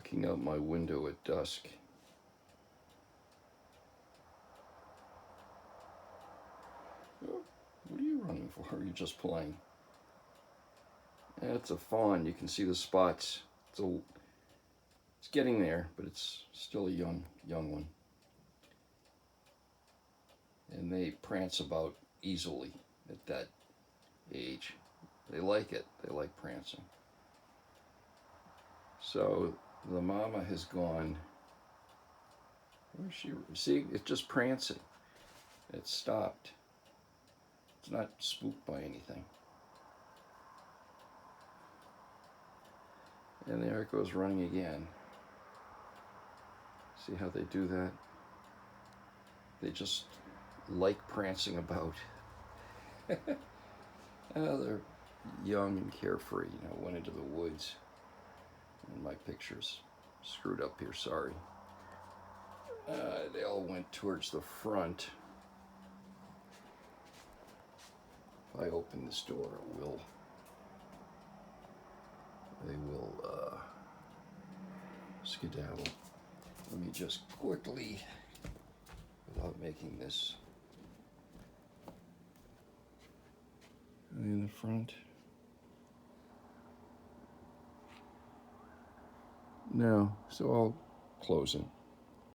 looking out my window at dusk. Oh, what are you running for? Are you just playing? It's a fawn. You can see the spots. It's getting there, but it's still a young one. And they prance about easily at that age. They like it. They like prancing. So the mama has gone. Where's she? See, it's just prancing. It stopped. It's not spooked by anything. And there it goes running again. See how they do that? They just like prancing about. They're young and carefree. Went into the woods. And my picture's screwed up here, sorry. They all went towards the front. If I open this door, they will skedaddle. Let me just quickly, without making this in the front. No, so I'll close it.